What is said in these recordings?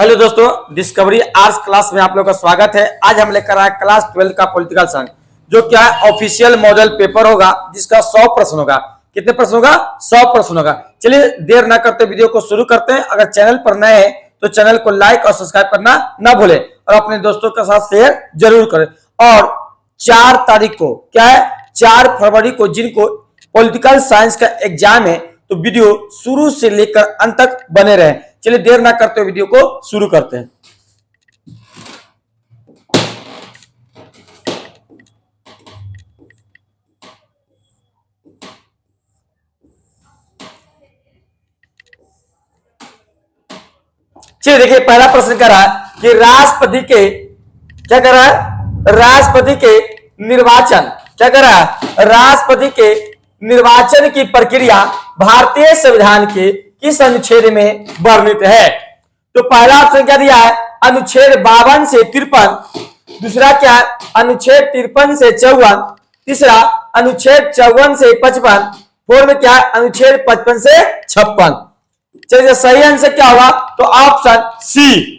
Hello दोस्तों, discovery arts class में आप लोगों का स्वागत है। आज हम लेकर आए क्लास 12 का पॉलिटिकल साइंस, जो क्या है ऑफिशियल मॉडल पेपर होगा, जिसका 100 प्रश्न होगा। कितने प्रश्न होगा? 100 प्रश्न होगा। चलिए देर ना करते वीडियो को शुरू करते हैं। अगर चैनल पर नए हैं तो चैनल को लाइक और सब्सक्राइब करना ना भूलें और अपने दोस्तों के साथ शेयर जरूर करें। और 4 तारीख को क्या है, 4 फरवरी को जिनको पॉलिटिकल साइंस का एग्जाम है, तो वीडियो शुरू से लेकर अंत तक बने रहे। चलिए देर ना करते वीडियो को शुरू करते हैं। चलिए देखिए, पहला प्रश्न कर रहा है कि राष्ट्रपति के क्या कर रहा है, राष्ट्रपति के निर्वाचन क्या कर रहा है, राष्ट्रपति के निर्वाचन की प्रक्रिया भारतीय संविधान के किस अनुच्छेद में वर्णित है? तो पहला ऑप्शन क्या दिया है, अनुच्छेद 52 से 53। दूसरा क्या है, अनुच्छेद 53 से 54। तीसरा अनुच्छेद 54 से 55। फोर्थ में क्या है, अनुच्छेद 55 से 56। चलिए सही आंसर क्या होगा, तो ऑप्शन सी।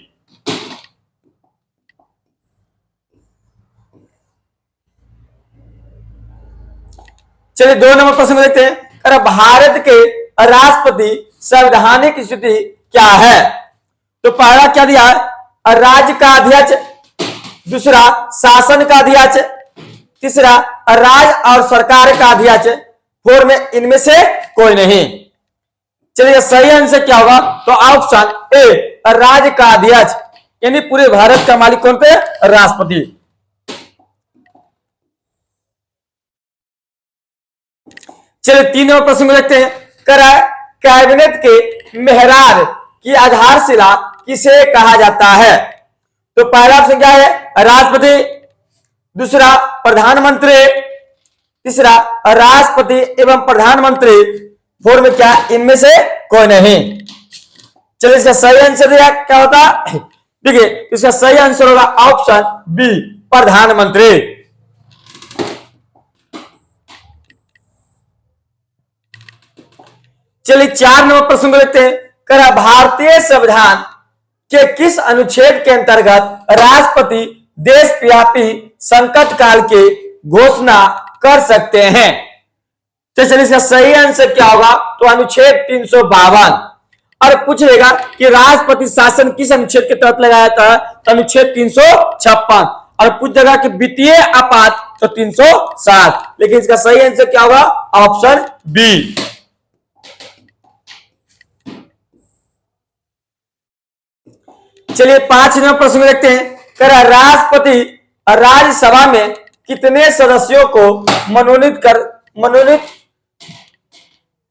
चलिए 2 नंबर प्रश्न में देखते हैं। अरे भारत के राष्ट्रपति संवैधानिक स्थिति क्या है? तो पहला क्या दिया है, राज्य का अध्यक्ष। दूसरा शासन का अध्यक्ष। तीसरा राज्य और सरकार का अध्यक्ष। फोर में इनमें से कोई नहीं। चलिए सही आंसर क्या होगा, तो ऑप्शन ए, राज्य का अध्यक्ष, यानी पूरे भारत का मालिक कौन पे, राष्ट्रपति। चलिए 3 नंबर प्रश्न में देखते हैं। करा कैबिनेट के मेहरार की आधारशिला किसे कहा जाता है? तो पहला ऑप्शन क्या है, राष्ट्रपति। दूसरा प्रधानमंत्री। तीसरा राष्ट्रपति एवं प्रधानमंत्री। फोर में क्या, इनमें से कोई नहीं। चलिए इसका सही आंसर दिया क्या होता, देखिए इसका सही आंसर होगा ऑप्शन बी, प्रधानमंत्री। चलिए 4 नंबर प्रश्न को देखते हैं। करा भारतीय संविधान के किस अनुच्छेद के अंतर्गत राष्ट्रपति देशव्यापी संकट काल की घोषणा कर सकते हैं? तो चलिए इसका सही आंसर क्या होगा, तो अनुच्छेद 352। और पूछेगा कि राष्ट्रपति शासन किस अनुच्छेद के तहत लगाया था, तो अनुच्छेद 356। और पूछेगा कि वित्तीय आपात, तो 307। लेकिन इसका सही आंसर क्या होगा, ऑप्शन बी। चलिए 5 नंबर प्रश्न देखते हैं। कह राष्ट्रपति राज्यसभा में कितने सदस्यों को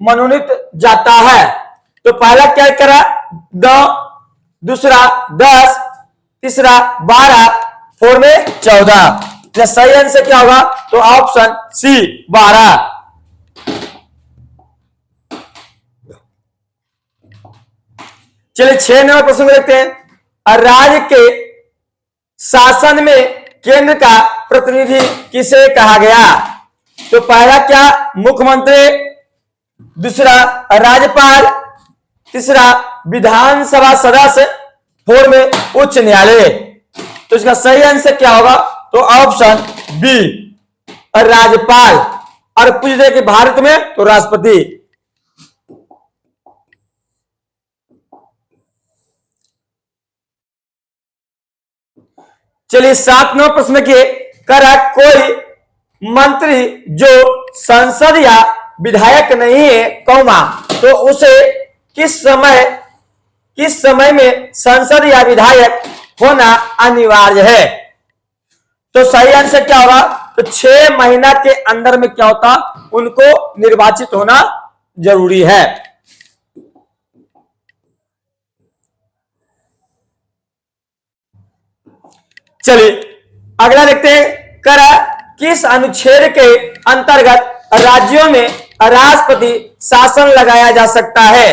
मनोनीत जाता है? तो पहला क्या करा, 2। दूसरा 10। तीसरा 12। फोर में 14। सही आंसर क्या होगा, तो ऑप्शन सी, 12। चलिए 6 नंबर प्रश्न देखते हैं। राज्य के शासन में केंद्र का प्रतिनिधि किसे कहा गया? तो पहला क्या, मुख्यमंत्री। दूसरा राज्यपाल। तीसरा विधानसभा सदस्य। फोर में उच्च न्यायालय। तो इसका सही आंसर क्या होगा, तो ऑप्शन बी, राज्यपाल। और पूछ दे कि भारत में, तो राष्ट्रपति। चलिए 7 नंबर प्रश्न के करा कोई मंत्री जो सांसद या विधायक नहीं है, कौमा, तो उसे किस समय में सांसद या विधायक होना अनिवार्य है? तो सही आंसर क्या होगा, तो 6 महीना के अंदर में क्या होता, उनको निर्वाचित होना जरूरी है। चलिए अगला देखते हैं। करा किस अनुच्छेद के अंतर्गत राज्यों में राष्ट्रपति शासन लगाया जा सकता है?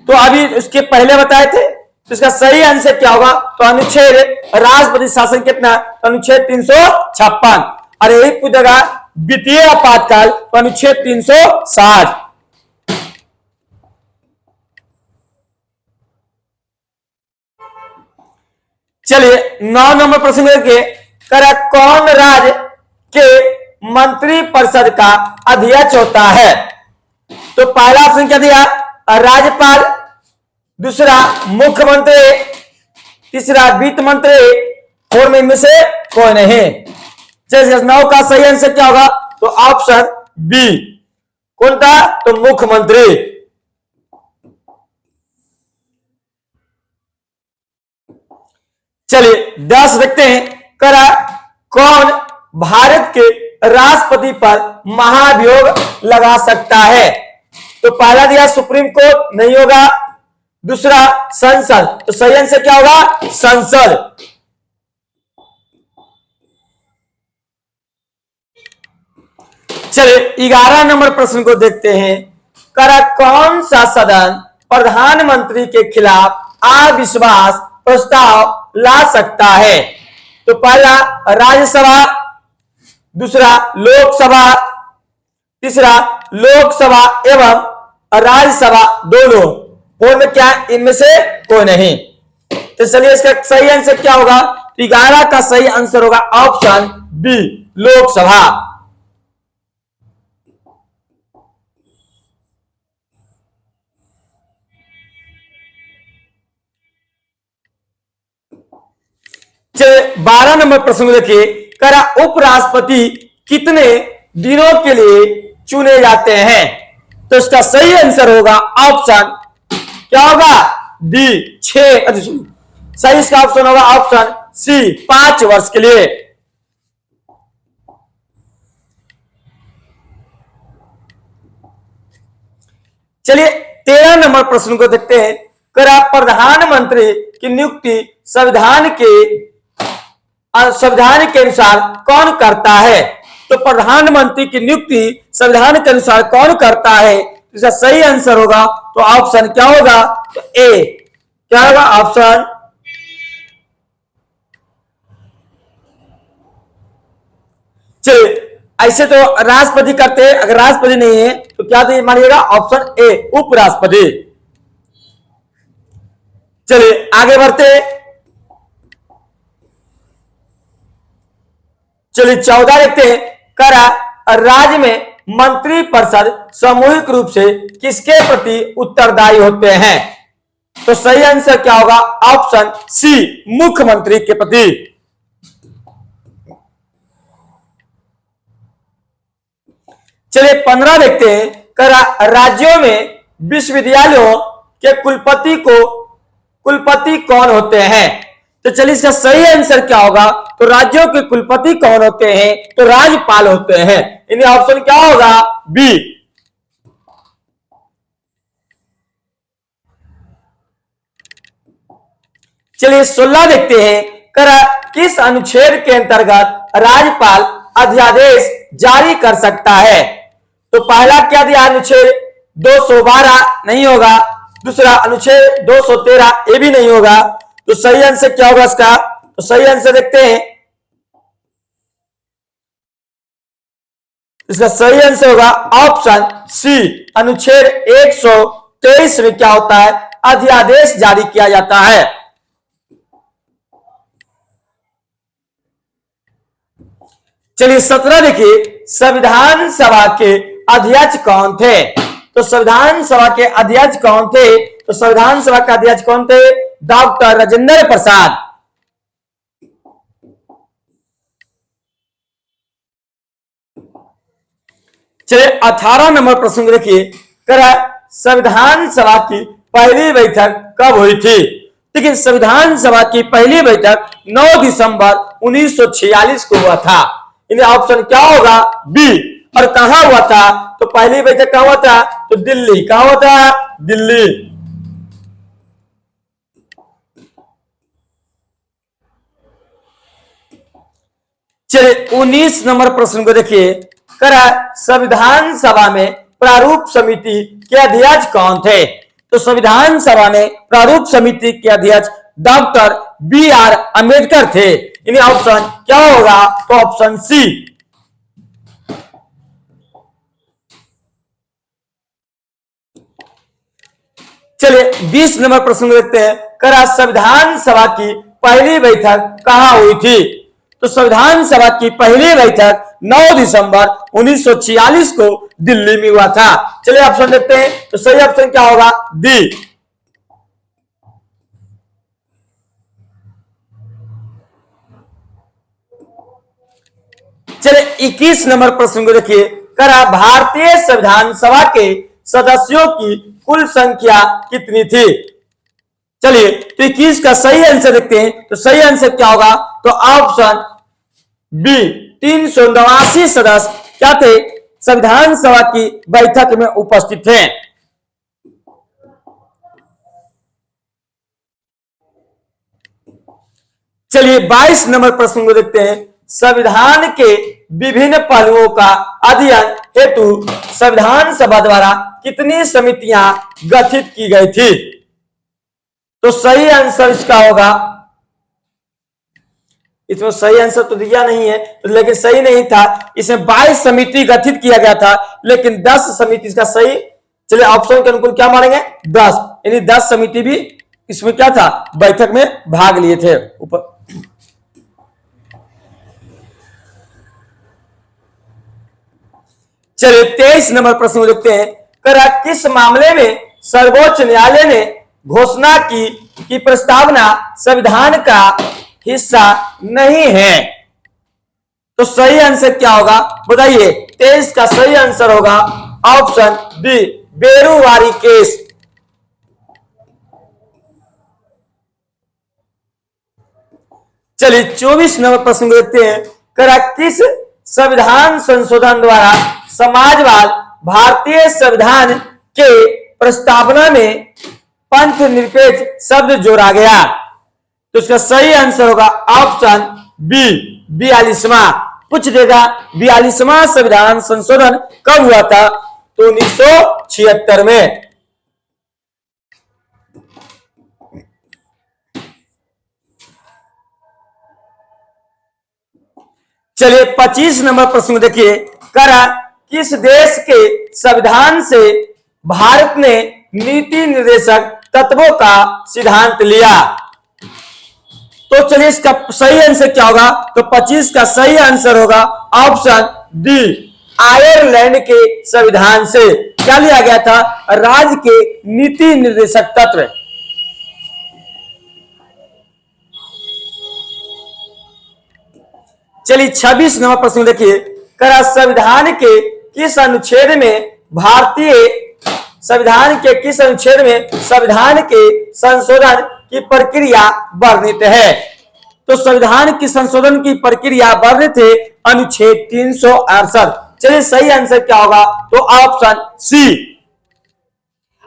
तो अभी उसके पहले बताए थे, तो इसका सही आंसर क्या होगा, तो अनुच्छेद राष्ट्रपति शासन कितना, तो अनुच्छेद 356। और यही पूछेगा वित्तीय आपातकाल, तो अनुच्छेद 360। चलिए 9 नंबर प्रश्न देखिए, करा कौन राज्य के मंत्री परिषद का अध्यक्ष होता है? तो पहला ऑप्शन क्या दिया, राज्यपाल, दूसरा मुख्यमंत्री, तीसरा वित्त मंत्री, और में इनमें से कोई नहीं। चलिए 9 का सही आंसर क्या होगा? तो ऑप्शन बी। कौन था? तो मुख्यमंत्री। चलिए 10 देखते हैं, करा कौन भारत के राष्ट्रपति पर महाभियोग लगा सकता है? तो पहला दिया सुप्रीम कोर्ट, नहीं होगा। दूसरा संसद, तो सही आंसर क्या होगा? संसद। चलिए 11 नंबर प्रश्न को देखते हैं, करा कौन सा सदन प्रधानमंत्री के खिलाफ अविश्वास प्रस्ताव ला सकता है? तो पहला राज्यसभा, दूसरा लोकसभा, तीसरा लोकसभा एवं राज्यसभा दोनों, और में क्या इनमें से कोई नहीं। तो चलिए इसका सही आंसर क्या होगा? 11 का सही आंसर होगा ऑप्शन बी, लोकसभा। चलिए 12 नंबर प्रश्न देखिए, करा उपराष्ट्रपति कितने दिनों के लिए चुने जाते हैं? तो इसका सही आंसर होगा ऑप्शन क्या होगा? डी, 6। सही इसका ऑप्शन होगा ऑप्शन सी, 5 वर्ष के लिए। चलिए 13 नंबर प्रश्न को देखते हैं, करा प्रधानमंत्री की नियुक्ति संविधान के अनुसार कौन करता है? तो प्रधानमंत्री की नियुक्ति संविधान के अनुसार कौन करता है? इसका सही आंसर होगा तो ऑप्शन क्या होगा? तो ए, क्या होगा? ऑप्शन चलिए ऐसे तो राष्ट्रपति करते हैं, अगर राष्ट्रपति नहीं है तो क्या मानिएगा? ऑप्शन ए, उपराष्ट्रपति। चलिए आगे बढ़ते। चलिए 14 देखते हैं, करा राज्य में मंत्री परिषद सामूहिक रूप से किसके प्रति उत्तरदायी होते हैं? तो सही आंसर क्या होगा? ऑप्शन सी, मुख्यमंत्री के प्रति। चलिए 15 देखते हैं, करा राज्यों में विश्वविद्यालयों के कुलपति कौन होते हैं? तो चलिए इसका सही आंसर क्या होगा? तो राज्यों के कुलपति कौन होते हैं? तो राज्यपाल होते हैं। इन्हें ऑप्शन क्या होगा? बी। चलिए 16 देखते हैं, करा किस अनुच्छेद के अंतर्गत राज्यपाल अध्यादेश जारी कर सकता है? तो पहला क्या दिया? अनुच्छेद 212, नहीं होगा। दूसरा अनुच्छेद 213, ये भी नहीं होगा। तो सही आंसर क्या होगा इसका? तो सही आंसर देखते हैं, इसका सही आंसर होगा ऑप्शन सी, अनुच्छेद 123 में क्या होता है? अध्यादेश जारी किया जाता है। चलिए 17 देखिए, संविधान सभा के अध्यक्ष कौन थे? तो संविधान सभा के अध्यक्ष कौन थे? तो संविधान सभा का अध्यक्ष कौन थे? डॉक्टर राजेंद्र प्रसाद। चलिए 18 नंबर प्रश्न देखिए, करा संविधान सभा की पहली बैठक कब हुई थी? लेकिन संविधान सभा की पहली बैठक 9 दिसंबर 1946 को हुआ था। इन्हें ऑप्शन क्या होगा? बी। और कहां हुआ था? तो पहली बैठक कहां हुआ था? तो दिल्ली। कहां हुआ था? दिल्ली। चलिए 19 नंबर प्रश्न को देखिए, करा संविधान सभा में प्रारूप समिति के अध्यक्ष कौन थे? तो संविधान सभा में प्रारूप समिति के अध्यक्ष डॉक्टर बी.आर. अम्बेडकर थे। इन्हें ऑप्शन क्या होगा? तो ऑप्शन सी। चलिए 20 नंबर प्रश्न देखते हैं, करा संविधान सभा की पहली बैठक कहां हुई थी? तो संविधान सभा की पहली बैठक 9 दिसंबर 1946 को दिल्ली में हुआ था। चलिए ऑप्शन देखते हैं। तो सही ऑप्शन क्या होगा? डी। चलिए 21 नंबर प्रश्न को देखिए। करा भारतीय संविधान सभा के सदस्यों की कुल संख्या कितनी थी? चलिए तो 21 का सही आंसर देखते हैं। तो सही आंसर क्या होगा? तो ऑप्शन बी 389 सदस्य क्या थे? संविधान सभा की बैठक में उपस्थित थे। चलिए 22 नंबर प्रश्न को देखते हैं। संविधान के विभिन्न पहलुओं का अध्ययन हेतु संविधान सभा द्वारा कितनी समितियां गठित की गई थी? तो सही आंसर इसका होगा, इसमें सही आंसर तो दिया नहीं है तो लेकिन सही नहीं था। इसमें 22 समिति गठित किया गया था लेकिन 10 समिति इसका सही। चलिए ऑप्शन के अनुकूल क्या मानेंगे? 10, यानी 10 समिति भी इसमें क्या था? बैठक में भाग लिए थे। ऊपर चलिए 23 नंबर प्रश्न देखते हैं। करा किस मामले में सर्वोच्च न्यायालय ने घोषणा की कि प्रस्तावना संविधान का हिस्सा नहीं है? तो सही आंसर क्या होगा बताइए? 23 का सही आंसर होगा ऑप्शन बी बेरुवारी केस। चलिए 24 नंबर प्रश्न देखते हैं। करा किस संविधान संशोधन द्वारा समाजवाद भारतीय संविधान के प्रस्तावना में पंथ निरपेक्ष शब्द जोड़ा गया? तो इसका सही आंसर होगा ऑप्शन बी 42वां। पूछ देगा 42वां संविधान संशोधन कब हुआ था? तो 1976 में। चलिए 25 नंबर प्रश्न देखिए। करा किस देश के संविधान से भारत ने नीति निर्देशक तत्वों का सिद्धांत लिया? तो चलिए इसका सही आंसर क्या होगा? तो 25 का सही आंसर होगा ऑप्शन डी आयरलैंड के संविधान से। क्या लिया गया था? राज्य के नीति निर्देशक तत्व। चलिए 26 नंबर प्रश्न देखिए। करा संविधान के किस अनुच्छेद में संविधान के संशोधन की प्रक्रिया वर्णित है? तो संविधान की संशोधन की प्रक्रिया वर्णित है अनुच्छेद 368। चलिए सही आंसर क्या होगा? तो ऑप्शन सी।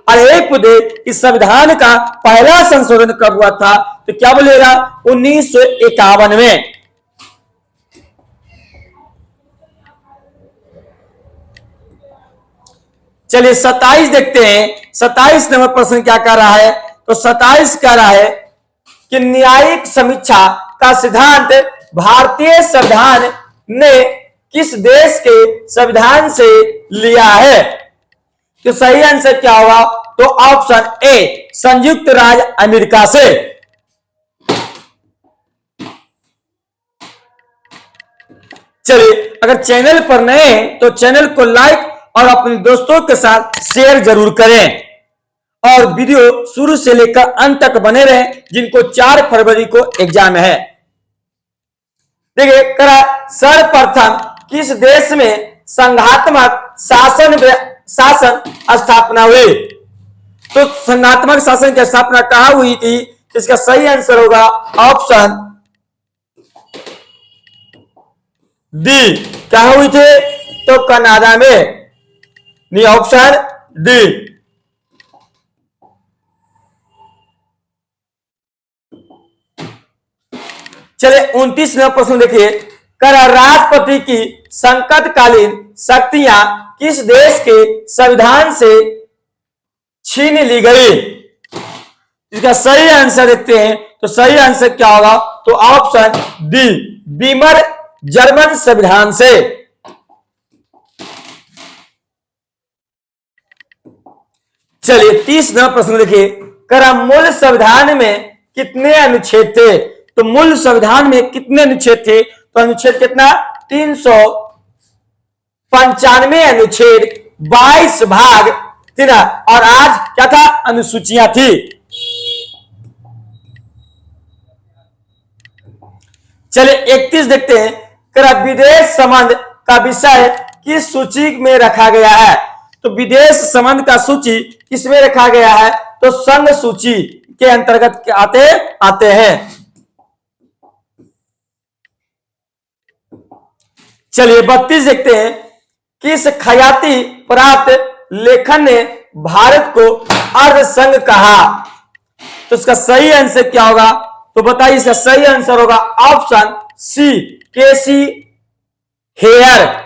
अरे पूछे कि संविधान का पहला संशोधन कब हुआ था? तो क्या बोलेगा? 1951 में। चलिए 27 देखते हैं। 27 नंबर प्रश्न क्या कर रहा है? तो 27 कह रहा है कि न्यायिक समीक्षा का सिद्धांत भारतीय संविधान ने किस देश के संविधान से लिया है? तो सही आंसर क्या होगा? तो ऑप्शन ए संयुक्त राज्य अमेरिका से। चलिए अगर चैनल पर नए हैं तो चैनल को लाइक और अपने दोस्तों के साथ शेयर जरूर करें और वीडियो शुरू से लेकर अंत तक बने रहें जिनको 4 फरवरी को एग्जाम है। देखिए करा सर्वप्रथम किस देश में संघात्मक शासन स्थापना हुई? तो संघात्मक शासन की स्थापना कहां हुई थी? इसका सही आंसर होगा ऑप्शन डी। कहां हुई थी? तो कनाडा में। नहीं, ऑप्शन डी। चलिए 29 नंबर प्रश्न देखिए। कर राष्ट्रपति की संकटकालीन शक्तियां किस देश के संविधान से छीन ली गई? इसका सही आंसर देखते हैं। तो सही आंसर क्या होगा? तो ऑप्शन डी बीमर जर्मन संविधान से। चलिए 30 नंबर प्रश्न देखिए। कर मूल संविधान में कितने अनुच्छेद थे? तो मूल संविधान में कितने अनुच्छेद थे? तो अनुच्छेद कितना? 395 अनुच्छेद, 22 भाग थी ना, और आज क्या था? अनुसूचियां थी। चलिए 31 देखते हैं। करा विदेश संबंध का विषय किस सूची में रखा गया है? तो विदेश संबंध का सूची किसमें रखा गया है? तो संघ सूची के अंतर्गत आते हैं। चलिए 32 देखते हैं। किस ख्याति प्राप्त लेखन ने भारत को अर्ध संघ कहा? तो इसका सही आंसर क्या होगा? तो बताइए, इसका सही आंसर होगा ऑप्शन सी, केसी हेयर।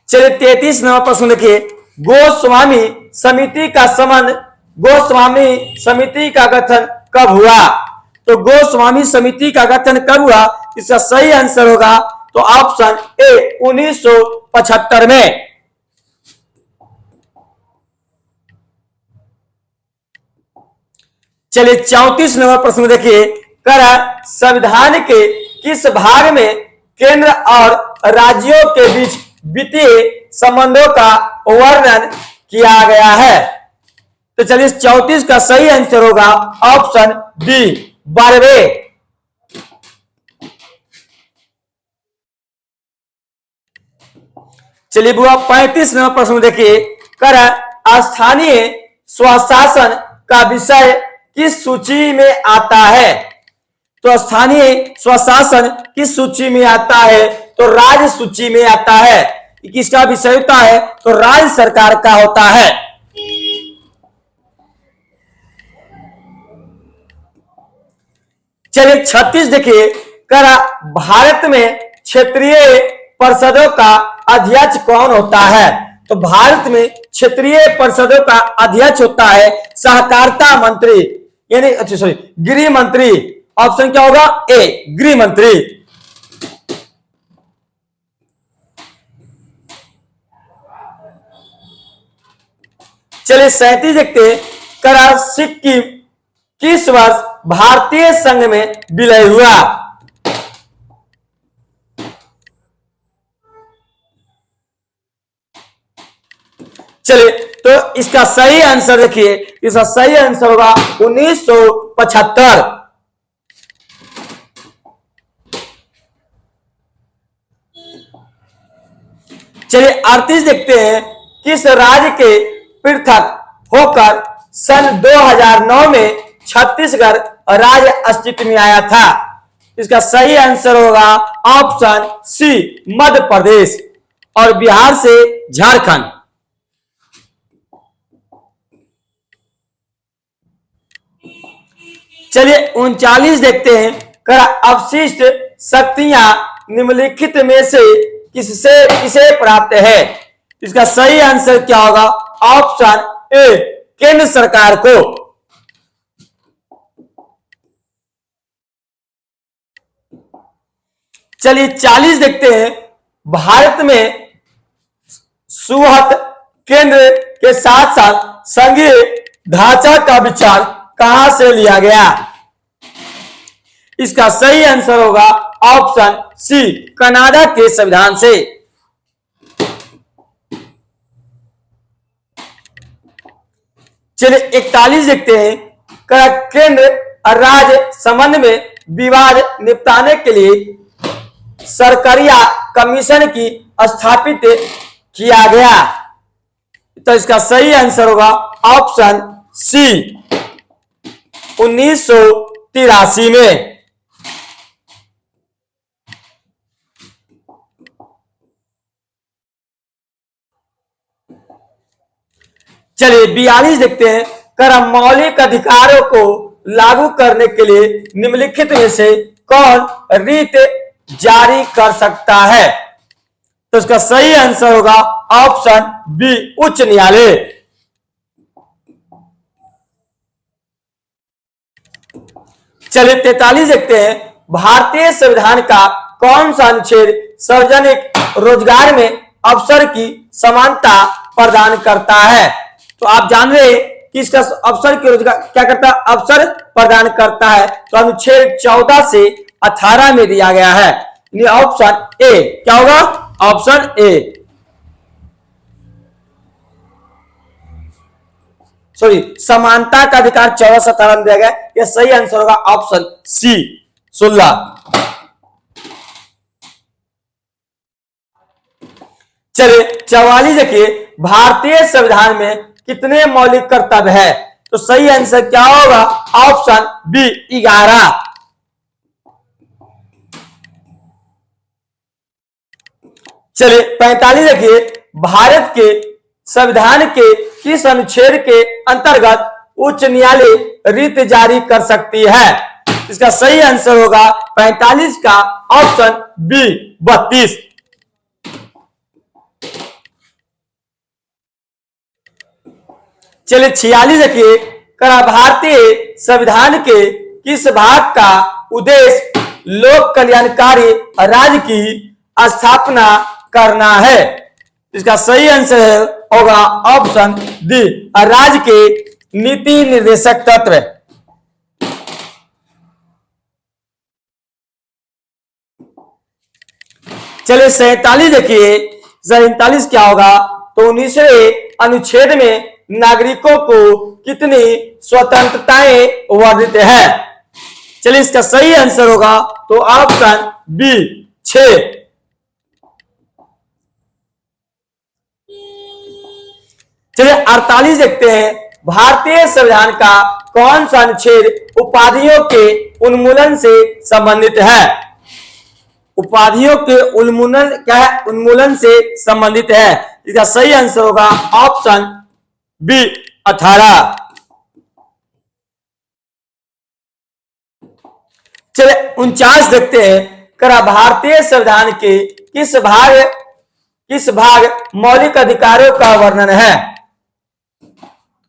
चलिए 33 नंबर प्रश्न देखिए। गोस्वामी समिति का संबंध, गोस्वामी समिति का गठन कब हुआ? तो गोस्वामी समिति का गठन कब हुआ? इसका सही आंसर होगा तो ऑप्शन ए, 1975 में। चलिए 34 नंबर प्रश्न देखिए। करा संविधान के किस भाग में केंद्र और राज्यों के बीच वित्तीय संबंधों का वर्णन किया गया है? तो चलिए 34 का सही आंसर होगा ऑप्शन डी, 12वें। चलिए बुआ 35 नंबर प्रश्न देखिए। करा स्थानीय स्वशासन का विषय किस सूची में आता है? तो स्थानीय स्वशासन किस सूची में आता है? तो राज्य सूची में आता है। किसका विषय होता है? तो राज्य सरकार का होता है। चलिए 36 देखिए। करा भारत में क्षेत्रीय परिषदों का अध्यक्ष कौन होता है? तो भारत में क्षेत्रीय परिषदों का अध्यक्ष होता है सहकारिता मंत्री, यानी अच्छा सॉरी गृह मंत्री। ऑप्शन क्या होगा? ए, गृह मंत्री। चलिए 37 देखते हैं। करा सिक्किम किस वर्ष भारतीय संघ में विलय हुआ? चलिए तो इसका सही आंसर देखिए, इसका सही आंसर होगा 1975। चलिए 38 देखते हैं। किस राज्य के पृथक होकर सन 2009 में छत्तीसगढ़ राज्य अस्तित्व में आया था? इसका सही आंसर होगा ऑप्शन सी, मध्य प्रदेश और बिहार से झारखंड। चलिए 39 देखते हैं। कर अवशिष्ट शक्तियां निम्नलिखित में से किसे प्राप्त है? इसका सही आंसर क्या होगा? ऑप्शन ए, केंद्र सरकार को। चलिए 40 देखते हैं। भारत में सुहत केंद्र के साथ साथ संघीय ढांचा का विचार कहां से लिया गया? इसका सही आंसर होगा ऑप्शन सी, कनाडा के संविधान से। चलिए 41 देखते हैं। केंद्र और राज्य संबंध में विवाद निपटाने के लिए सरकारिया कमीशन की स्थापित किया गया। तो इसका सही आंसर होगा ऑप्शन सी, 1983 में। चलिए 42 देखते हैं। कर मौलिक अधिकारों को लागू करने के लिए निम्नलिखित में से कौन रीत जारी कर सकता है? तो इसका सही आंसर होगा ऑप्शन बी, उच्च न्यायालय। चलिए 43 देखते हैं। भारतीय संविधान का कौन सा अनुच्छेद सार्वजनिक रोजगार में अवसर की समानता प्रदान करता है? तो आप जान रहे हैं कि इसका अवसर के रोजगार क्या करता है, अवसर प्रदान करता है। तो अनुच्छेद 14 से 18 में दिया गया है। ऑप्शन ए क्या होगा, ऑप्शन ए, सॉरी समानता का अधिकार 14 से 17 में दिया गया। यह सही आंसर होगा ऑप्शन सी 16। चलिए 44 देखिए, भारतीय संविधान में कितने मौलिक कर्तव्य है? तो सही आंसर क्या होगा, ऑप्शन बी 11। चलिए 45 देखिए, भारत के संविधान के किस अनुच्छेद के अंतर्गत उच्च न्यायालय रिट जारी कर सकती है? इसका सही आंसर होगा 45 का ऑप्शन बी 32। चलिए 46 देखिए, भारतीय संविधान के किस भाग का उद्देश्य लोक कल्याणकारी राज्य की स्थापना करना है? इसका सही आंसर होगा ऑप्शन डी, राज्य के नीति निर्देशक तत्व। चलिए 47 देखिए, 47 क्या होगा, तो 19वें अनुच्छेद में नागरिकों को कितनी स्वतंत्रताएं वर्णित है? चलिए इसका सही आंसर होगा तो ऑप्शन बी 6। चलिए 48 देखते हैं, भारतीय संविधान का कौन सा अनुच्छेद उपाधियों के उन्मूलन से संबंधित है? उपाधियों के उन्मूलन क्या है, उन्मूलन से संबंधित है। इसका सही आंसर होगा ऑप्शन बी 18। चलिए 49 देखते हैं, भारतीय संविधान के किस भाग मौलिक अधिकारों का वर्णन है?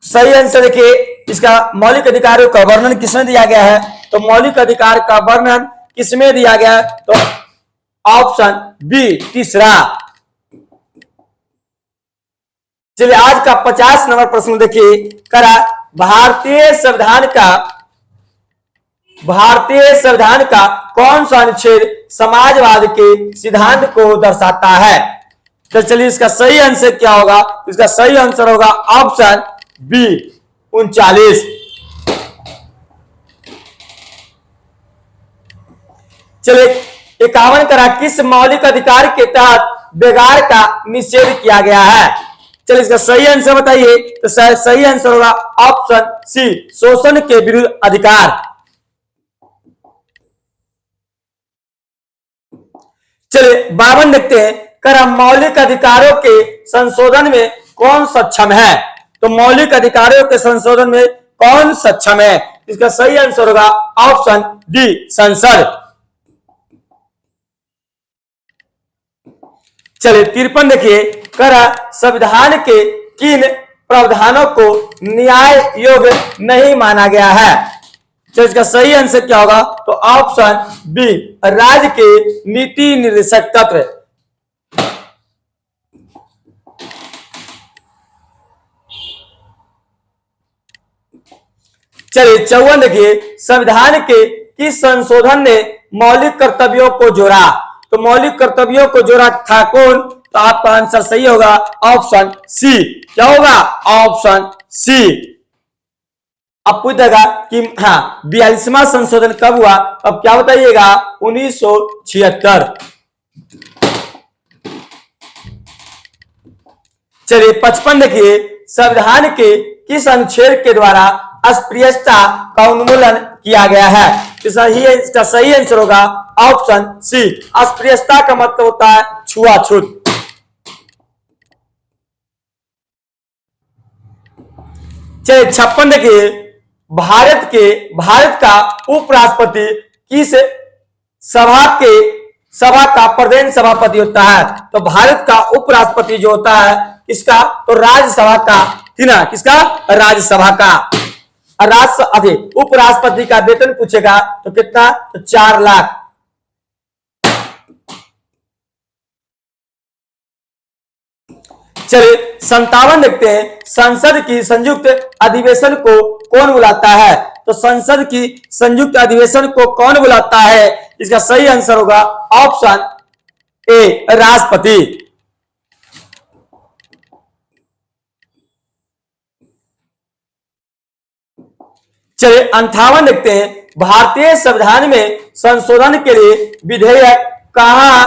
सही आंसर देखिए, इसका मौलिक अधिकारों का वर्णन किसमें दिया गया है? तो मौलिक अधिकार का वर्णन किसमें दिया गया है? तो ऑप्शन बी 3। चलिए आज का 50 नंबर प्रश्न देखिए, भारतीय संविधान का कौन सा अनुच्छेद समाजवाद के सिद्धांत को दर्शाता है? तो चलिए इसका सही आंसर क्या होगा? इसका सही आंसर होगा ऑप्शन बी 39। चलिए 51 किस मौलिक अधिकार के तहत बेगार का निषेध किया गया है? चलिए इसका सही आंसर बताइए। तो सही आंसर होगा ऑप्शन सी, शोषण के विरुद्ध अधिकार। चलिए 52 देखते हैं, मौलिक अधिकारों के संशोधन में कौन सक्षम है? तो मौलिक अधिकारों के संशोधन में कौन सक्षम है? इसका सही आंसर होगा ऑप्शन डी, संसद। चलिए 53 देखिए, संविधान के किन प्रावधानों को न्याय योग्य नहीं माना गया है? तो इसका सही आंसर क्या होगा? तो ऑप्शन बी, राज्य के नीति निर्देशक तत्व। चलिए 54 देखिए, संविधान के किस संशोधन ने मौलिक कर्तव्यों को जोड़ा? तो मौलिक कर्तव्यों को जोड़ा था कौन? तो आपका आंसर सही होगा ऑप्शन सी। क्या होगा? Option C. अब पूछेगा कि हाँ 42वां संशोधन कब हुआ? अब क्या बताइएगा? 1976। चलिए 55 देखिए, संविधान के किस अनुच्छेद के द्वारा अस्पृश्यता का उन्मूलन किया गया है? इसका सही आंसर होगा ऑप्शन सी, अस्पृश्यता का मतलब होता है छुआछूत। चलिए 56 देखिए, भारत का उपराष्ट्रपति किस सभा का प्रधान सभापति होता है? तो भारत का उपराष्ट्रपति जो होता है इसका, तो राज्यसभा का, ना किसका? राज्यसभा का। उपराष्ट्रपति का वेतन पूछेगा तो कितना? तो 4 लाख। चलिए 57 देखते हैं, संसद की संयुक्त अधिवेशन को कौन बुलाता है? तो संसद की संयुक्त अधिवेशन को कौन बुलाता है? इसका सही आंसर होगा ऑप्शन ए, राष्ट्रपति। चलिए 58 देखते हैं, भारतीय संविधान में संशोधन के लिए विधेयक कहां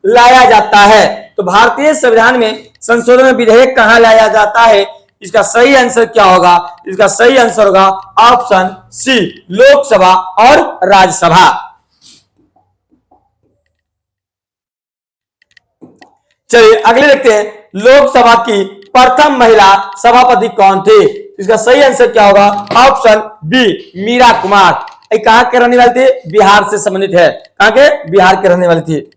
लाया जाता है? तो भारतीय संविधान में संशोधन में विधेयक कहां लाया जाता है? इसका सही आंसर क्या होगा? इसका सही आंसर होगा ऑप्शन सी, लोकसभा और राज्यसभा। चलिए अगले देखते हैं, लोकसभा की प्रथम महिला सभापति कौन थी? इसका सही आंसर क्या होगा? Option B, Meera Kumar. कहां के रहने वाली थी? बिहार से संबंधित है। कहां के? बिहार के रहने वाली थी।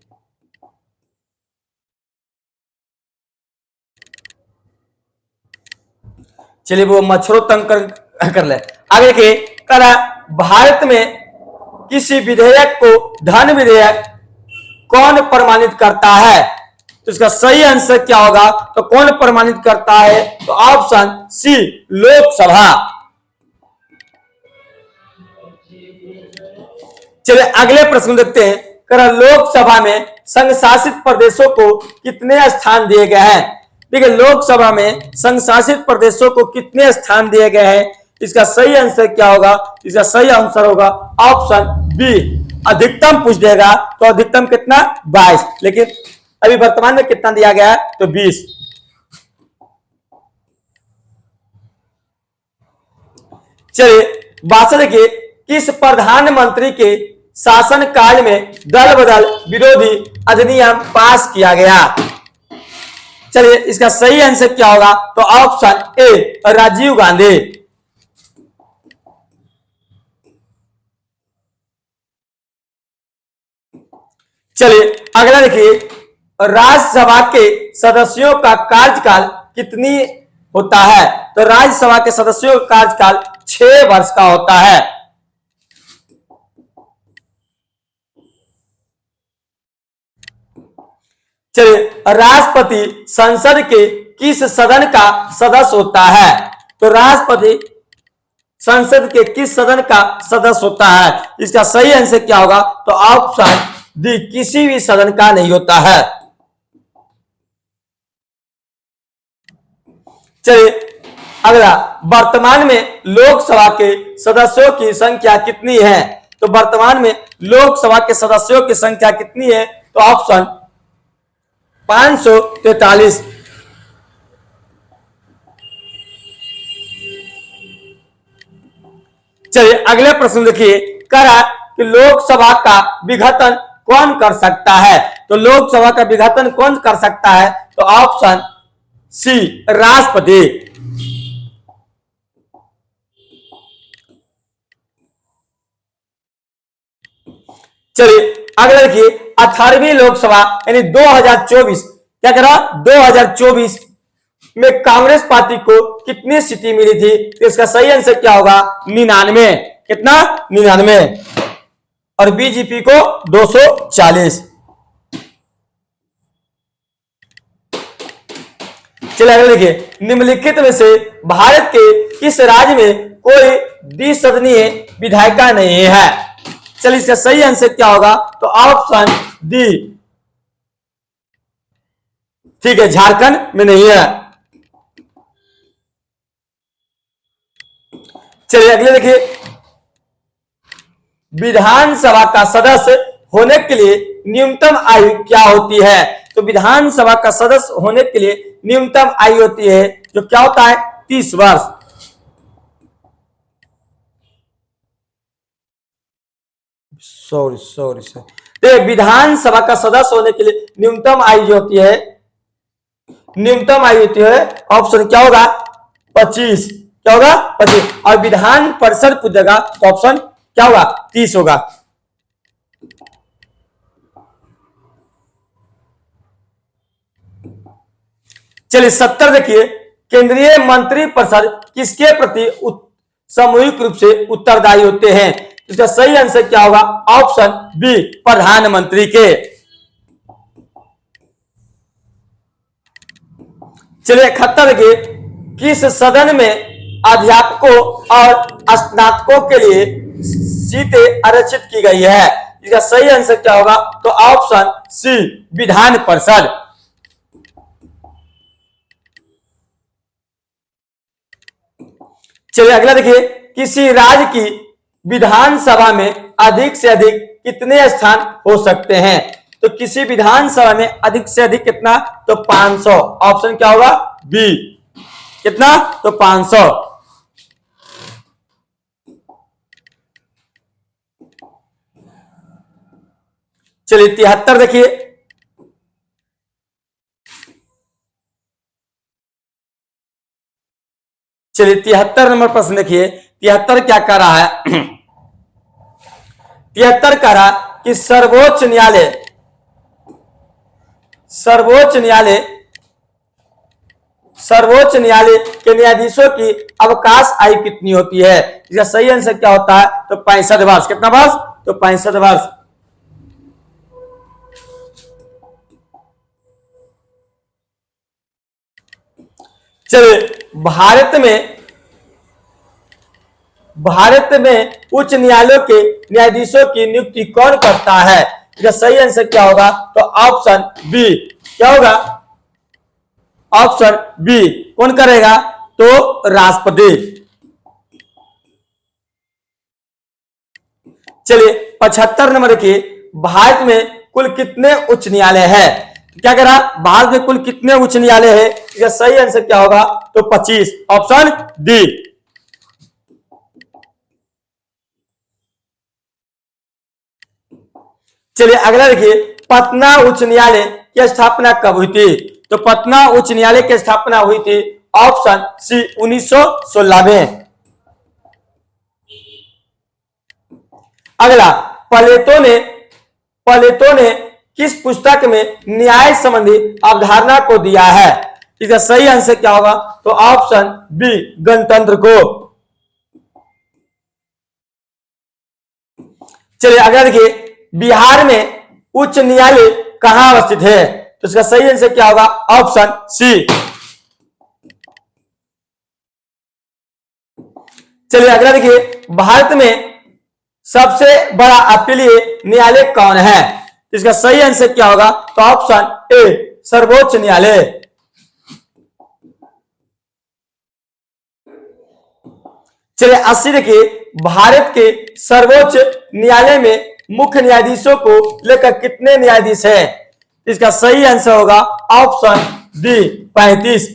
चलिए वो मच्छरों तंग कर ले। आगे के करा, भारत में किसी विधेयक को धन विधेयक कौन प्रमाणित करता है? तो इसका सही आंसर क्या होगा? तो कौन प्रमाणित करता है? तो ऑप्शन सी, लोकसभा। चलिए अगले प्रश्न देखते हैं, करा, लोकसभा में संघ शासित प्रदेशों को कितने स्थान दिए गए हैं? देखिए लोकसभा में संघ शासित प्रदेशों को कितने स्थान दिए गए हैं? इसका सही आंसर क्या होगा? इसका सही आंसर होगा ऑप्शन बी, अधिकतम पूछ देगा तो अधिकतम कितना? 22, लेकिन अभी वर्तमान में कितना दिया गया है? तो 20। चलिए बात देखिए, किस प्रधानमंत्री के शासनकाल में दल बदल विरोधी अधिनियम पास किया गया? चलिए इसका सही आंसर क्या होगा? तो ऑप्शन ए, राजीव गांधी। चलिए अगला देखिए, राज्यसभा के सदस्यों का कार्यकाल कितनी होता है? तो राज्यसभा के सदस्यों का कार्यकाल 6 वर्ष का होता है। चलिए, राष्ट्रपति संसद के किस सदन का सदस्य होता है? तो राष्ट्रपति संसद के किस सदन का सदस्य होता है? इसका सही आंसर क्या होगा? तो ऑप्शन डी, किसी भी सदन का नहीं होता है। चलिए अगला, वर्तमान में लोकसभा के सदस्यों की संख्या कितनी है? तो वर्तमान में लोकसभा के सदस्यों की संख्या कितनी है? तो ऑप्शन 543। चलिए अगले प्रश्न देखिए, करा कि लोकसभा का विघटन कौन कर सकता है? तो लोकसभा का विघटन कौन कर सकता है? तो ऑप्शन सी, राष्ट्रपति। चलिए अगला देखिए, 18वीं लोकसभा यानी 2024, क्या करा? 2024 में कांग्रेस पार्टी को कितनी सीटें मिली थी? तो इसका सही आंसर क्या होगा? 99। कितना? 99। और बीजेपी को 240। चलिए अगला देखिए, निम्नलिखित में से भारत के किस राज्य में कोई द्विसदनीय विधायिका नहीं है? चलिए इसका सही आंसर क्या होगा? तो ऑप्शन डी, ठीक है, झारखंड में नहीं है। चलिए अगले देखिए, विधानसभा का सदस्य होने के लिए न्यूनतम आयु क्या होती है? तो विधानसभा का सदस्य होने के लिए न्यूनतम आयु होती है जो क्या होता है? 30 वर्ष। सॉरी, विधानसभा का सदस्य होने के लिए न्यूनतम आयु जो होती है, न्यूनतम आयु होती है, ऑप्शन क्या होगा? 25। क्या होगा? 25। और विधान परिषद पूछेगा तो ऑप्शन क्या होगा? 30 होगा। चलिए 70 देखिए, केंद्रीय मंत्रिपरिषद किसके प्रति सामूहिक रूप से उत्तरदायी होते हैं? इसका सही आंसर क्या होगा? ऑप्शन बी, प्रधानमंत्री के। चलिए 71 देखिए, किस सदन में अध्यापकों और स्नातकों के लिए सीटें आरक्षित की गई है? इसका सही आंसर क्या होगा? तो ऑप्शन सी, विधान परिषद। चलिए अगला देखिए, किसी राज्य की विधानसभा में अधिक से अधिक कितने स्थान हो सकते हैं? तो किसी विधानसभा में अधिक से अधिक कितना? तो 500। ऑप्शन क्या होगा? बी। कितना? तो 500। चलिए 73 देखिए, चलिए 73 नंबर प्रश्न देखिए, 73 क्या कह रहा है? 73 कह रहा कि सर्वोच्च न्यायालय सर्वोच्च न्यायालय के न्यायाधीशों की अवकाश आयु कितनी होती है? इसका सही आंसर क्या होता है? तो 65 वर्ष। कितना वर्ष? तो 65 वर्ष। चलिए भारत में उच्च न्यायालयों के न्यायाधीशों की नियुक्ति कौन करता है? इसका सही आंसर क्या होगा? तो ऑप्शन बी। क्या होगा? Option B. कौन करेगा? तो राष्ट्रपति। चलिए 75 नंबर देखिए, भारत में कुल कितने उच्च न्यायालय है? क्या कह रहा? भारत में कुल कितने उच्च न्यायालय है? इसका सही आंसर क्या होगा? तो 25। Option D. चलिए अगला देखिए, पटना उच्च न्यायालय की स्थापना कब हुई थी? तो पटना उच्च न्यायालय की स्थापना हुई थी ऑप्शन सी, 1916 में। अगला, प्लेटो ने किस पुस्तक में न्याय संबंधी अवधारणा को दिया है? इसका सही आंसर क्या होगा? तो ऑप्शन बी, गणतंत्र को। चलिए अगला देखिए, बिहार में उच्च न्यायालय कहां अवस्थित है? तो इसका सही आंसर क्या होगा? Option C. चलिए अगला देखिए, भारत में सबसे बड़ा अपीलीय न्यायालय कौन है? इसका सही आंसर क्या होगा? तो ऑप्शन ए, सर्वोच्च न्यायालय। चलिए 80 देखिए, भारत के सर्वोच्च न्यायालय में मुख्य न्यायाधीशों को लेकर कितने न्यायाधीश हैं? इसका सही आंसर होगा ऑप्शन डी, 35।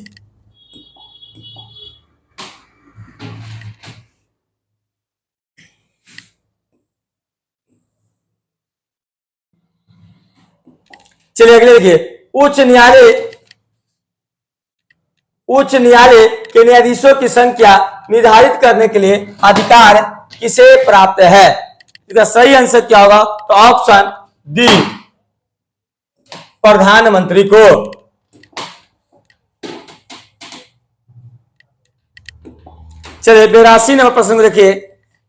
चलिए अगले देखिए, उच्च न्यायालय के न्यायाधीशों की संख्या निर्धारित करने के लिए अधिकार किसे प्राप्त है? इसका सही आंसर क्या होगा? तो ऑप्शन डी, प्रधानमंत्री को। चलिए 82 नंबर प्रश्न देखिए,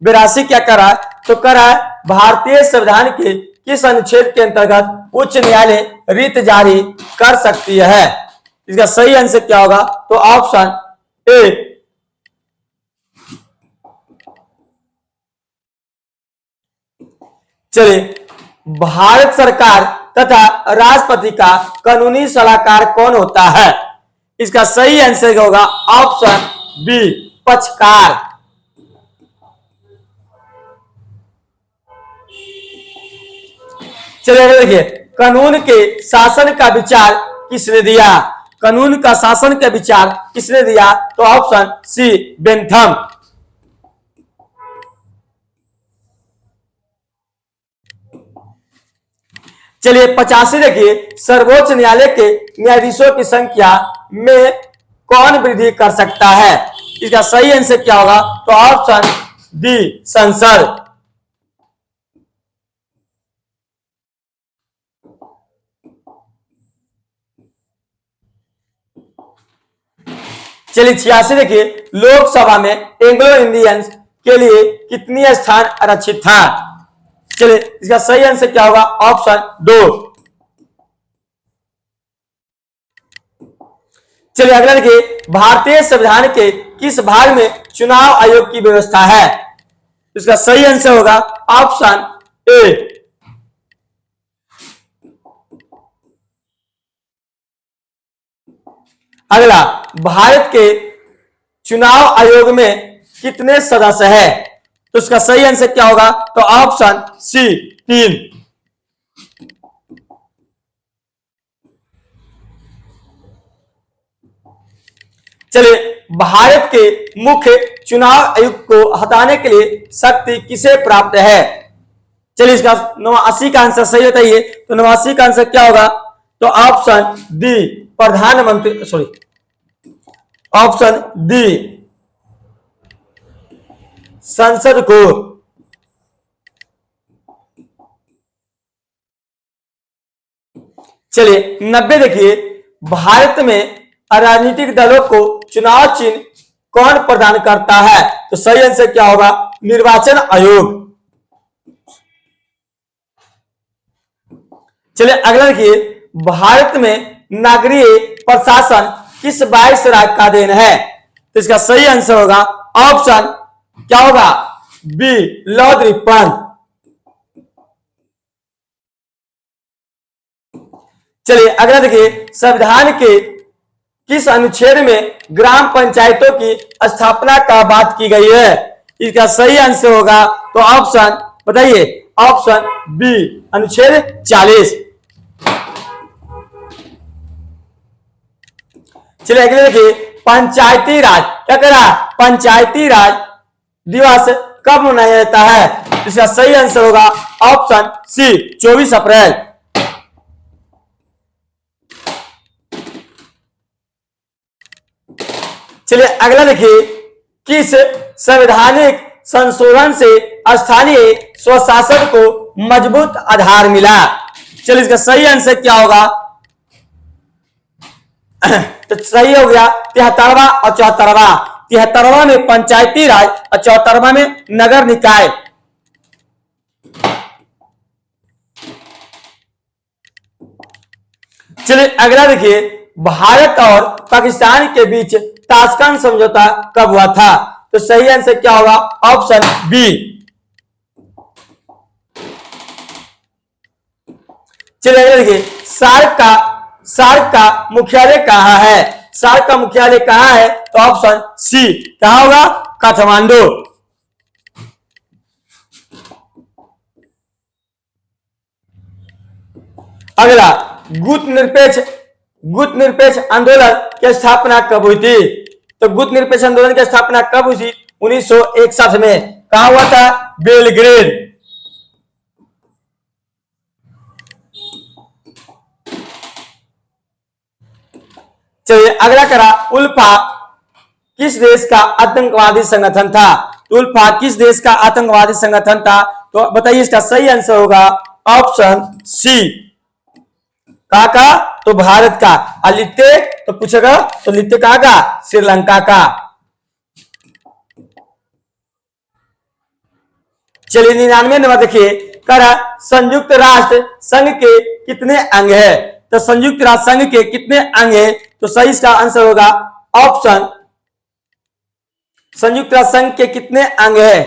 82 क्या करा? तो करा भारतीय संविधान के किस अनुच्छेद के अंतर्गत उच्च न्यायालय रिट जारी कर सकती है? इसका सही आंसर क्या होगा? तो ऑप्शन ए। चलिए, भारत सरकार तथा राष्ट्रपति का कानूनी सलाहकार कौन होता है? इसका सही आंसर होगा ऑप्शन बी, पक्षकार। चलिए देखिए, कानून के शासन का विचार किसने दिया? कानून का शासन का विचार किसने दिया? तो ऑप्शन सी, बेंथम। चलिए 85 देखिए, सर्वोच्च न्यायालय के न्यायाधीशों की संख्या में कौन वृद्धि कर सकता है? इसका सही आंसर क्या होगा? तो ऑप्शन डी, संसद। चलिए 86 देखिए, लोकसभा में एंग्लो इंडियंस के लिए कितनी स्थान आरक्षित था? चलिए इसका सही आंसर क्या होगा? ऑप्शन दो। चलिए अगला देखिए, भारतीय संविधान के किस भाग में चुनाव आयोग की व्यवस्था है? इसका सही आंसर होगा ऑप्शन ए। अगला, भारत के चुनाव आयोग में कितने सदस्य हैं? तो इसका सही आंसर क्या होगा? तो ऑप्शन सी 3। चलिए, भारत के मुख्य चुनाव आयुक्त को हटाने के लिए शक्ति किसे प्राप्त है? चलिए इसका 89 का आंसर सही बताइए। तो 89 का आंसर क्या होगा? तो ऑप्शन डी प्रधानमंत्री, सॉरी ऑप्शन डी संसद को। चलिए 90 देखिए, भारत में राजनीतिक दलों को चुनाव चिन्ह कौन प्रदान करता है? तो सही आंसर क्या होगा? निर्वाचन आयोग। चलिए अगला देखिए, भारत में नगरीय प्रशासन किस वायसराय का देन है? तो इसका सही आंसर होगा ऑप्शन क्या होगा? B Lord Ripon. चलिए अगला देखिए, संविधान के किस अनुच्छेद में ग्राम पंचायतों की स्थापना का बात की गई है? इसका सही आंसर होगा तो ऑप्शन बताइए, ऑप्शन बी अनुच्छेद 40। चलिए अगले देखिए, पंचायती राज क्या कह रहा? पंचायती राज दिवस कब मनाया जाता है? इसका सही आंसर होगा ऑप्शन सी 24 अप्रैल। चलिए अगला देखिए, किस संवैधानिक संशोधन से स्थानीय स्वशासन को मजबूत आधार मिला? चलिए इसका सही आंसर क्या होगा? तो सही हो गया 73वां और 74वां। 73वां में पंचायती राज और 74वां में नगर निकाय। चलिए अगला देखिए, भारत और पाकिस्तान के बीच ताशकंद समझौता कब हुआ था? तो सही आंसर क्या होगा? Option B. चलिए अगला देखिए, सार्क का मुख्यालय कहां है? सार्क का मुख्यालय कहां है? तो ऑप्शन सी कहां होगा? काठमांडू। अगला, गुट निरपेक्ष आंदोलन की स्थापना कब हुई थी? तो गुट निरपेक्ष आंदोलन की स्थापना कब हुई थी? 1961 में। कहां हुआ था? बेलग्रेड। चलिए अगला करा, उल्फा किस देश का आतंकवादी संगठन था? उल्फा किस देश का आतंकवादी संगठन था? तो बताइए, इसका सही आंसर होगा ऑप्शन सी। कहां का? तो भारत का। और लिट्टे तो पूछेगा, तो लिट्टे कहां का? श्रीलंका का। चलिए 99 नंबर देखिए, करा संयुक्त राष्ट्र संघ के कितने अंग है? तो संयुक्त राष्ट्र संघ के कितने अंग है? तो सही इसका आंसर होगा ऑप्शन, संयुक्त राष्ट्र संघ के कितने अंग है?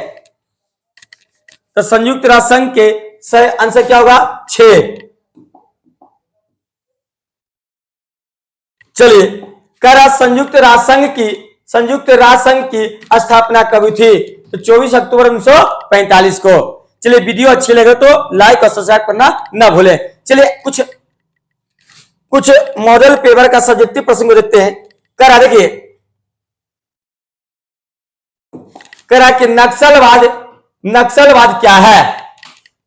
तो संयुक्त राष्ट्र संघ के सही आंसर क्या होगा? 6। चलिए, करा संयुक्त राष्ट्र संघ की स्थापना कब हुई थी? तो 24 अक्टूबर 1945 को। चलिए वीडियो अच्छी लगे तो लाइक और सब्सक्राइब करना ना भूलें। चलिए कुछ मॉडल पेपर का सब्जेक्टिव प्रश्न को देखते हैं। करा देखिए, करा कि नक्सलवाद क्या है?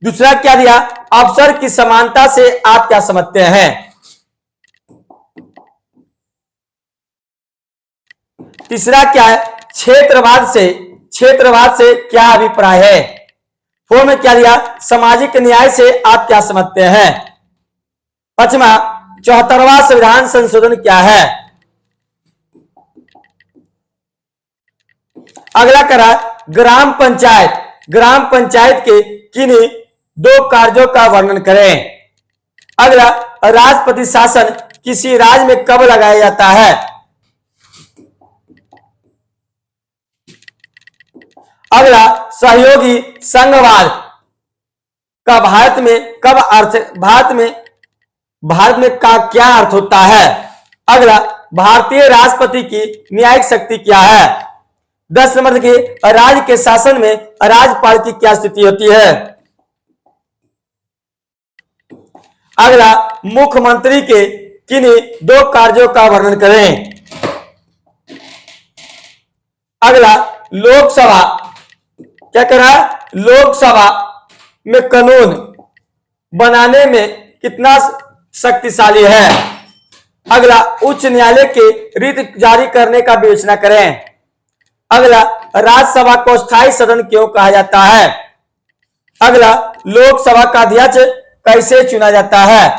दूसरा क्या दिया? अवसर की समानता से आप क्या समझते हैं? तीसरा क्या है? क्षेत्रवाद से क्या अभिप्राय है? फोर में क्या दिया? सामाजिक न्याय से आप क्या समझते हैं? पांचवा, 74वां संविधान संशोधन क्या है? अगला करा, ग्राम पंचायत के किन्हीं 2 कार्यों का वर्णन करें। अगला, राष्ट्रपति शासन किसी राज्य में कब लगाया जाता है? अगला, सहयोगी संघवाद का भारत में का क्या अर्थ होता है? अगला, भारतीय राष्ट्रपति की न्यायिक शक्ति क्या है? 10 नंबर के, राज्य के शासन में राज्यपाल की क्या स्थिति होती है? अगला, मुख्यमंत्री के किन्हीं 2 कार्यों का वर्णन करें? अगला, लोकसभा क्या कर रहा है? लोकसभा में कानून बनाने में कितना शक्तिशाली है? अगला, उच्च न्यायालय के रिट जारी करने का विवेचना करें। अगला, राज्यसभा को स्थायी सदन क्यों कहा जाता है? अगला, लोकसभा का अध्यक्ष कैसे चुना जाता है?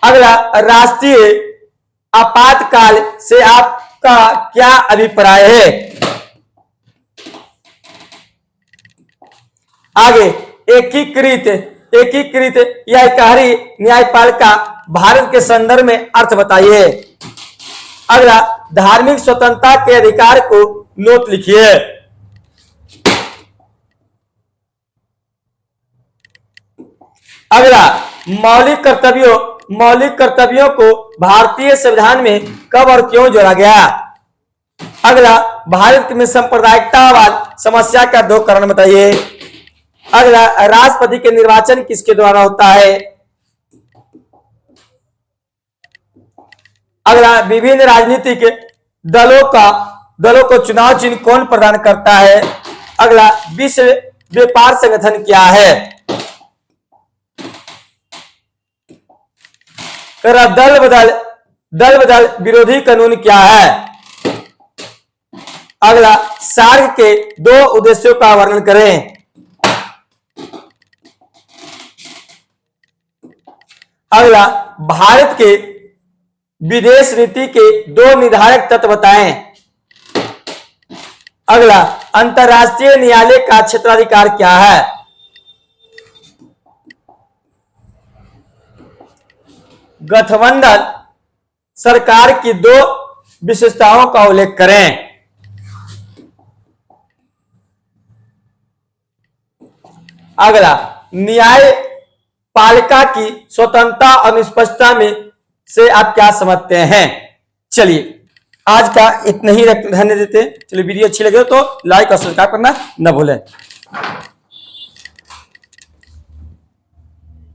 अगला, राष्ट्रीय आपातकाल से आपका क्या अभिप्राय है? आगे, एकीकृत या एकहरी न्यायपालिका भारत के संदर्भ में अर्थ बताइए। अगला, धार्मिक स्वतंत्रता के अधिकार को नोट लिखिए। अगला, मौलिक कर्तव्यों को भारतीय संविधान में कब और क्यों जोड़ा गया? अगला, भारत में सांप्रदायिकतावाद समस्या का 2 कारण बताइए। अगला, राष्ट्रपति के निर्वाचन किसके द्वारा होता है? अगला, विभिन्न राजनीतिक दलों को चुनाव चिन्ह कौन प्रदान करता है? अगला, विश्व व्यापार संगठन क्या है? दल बदल विरोधी कानून क्या है? अगला, सार्क के 2 उद्देश्यों का वर्णन करें। अगला, भारत के विदेश नीति के 2 निर्धारक तत्व बताएं। अगला, अंतरराष्ट्रीय न्यायालय का क्षेत्राधिकार क्या है? गठबंधन सरकार की 2 विशेषताओं का उल्लेख करें। अगला, न्यायपालिका की स्वतंत्रता और निष्पक्षता में से आप क्या समझते हैं? चलिए, आज का इतना ही रहने देते हैं। चलिए, वीडियो अच्छी लगे तो लाइक और सब्सक्राइब करना न भूलें।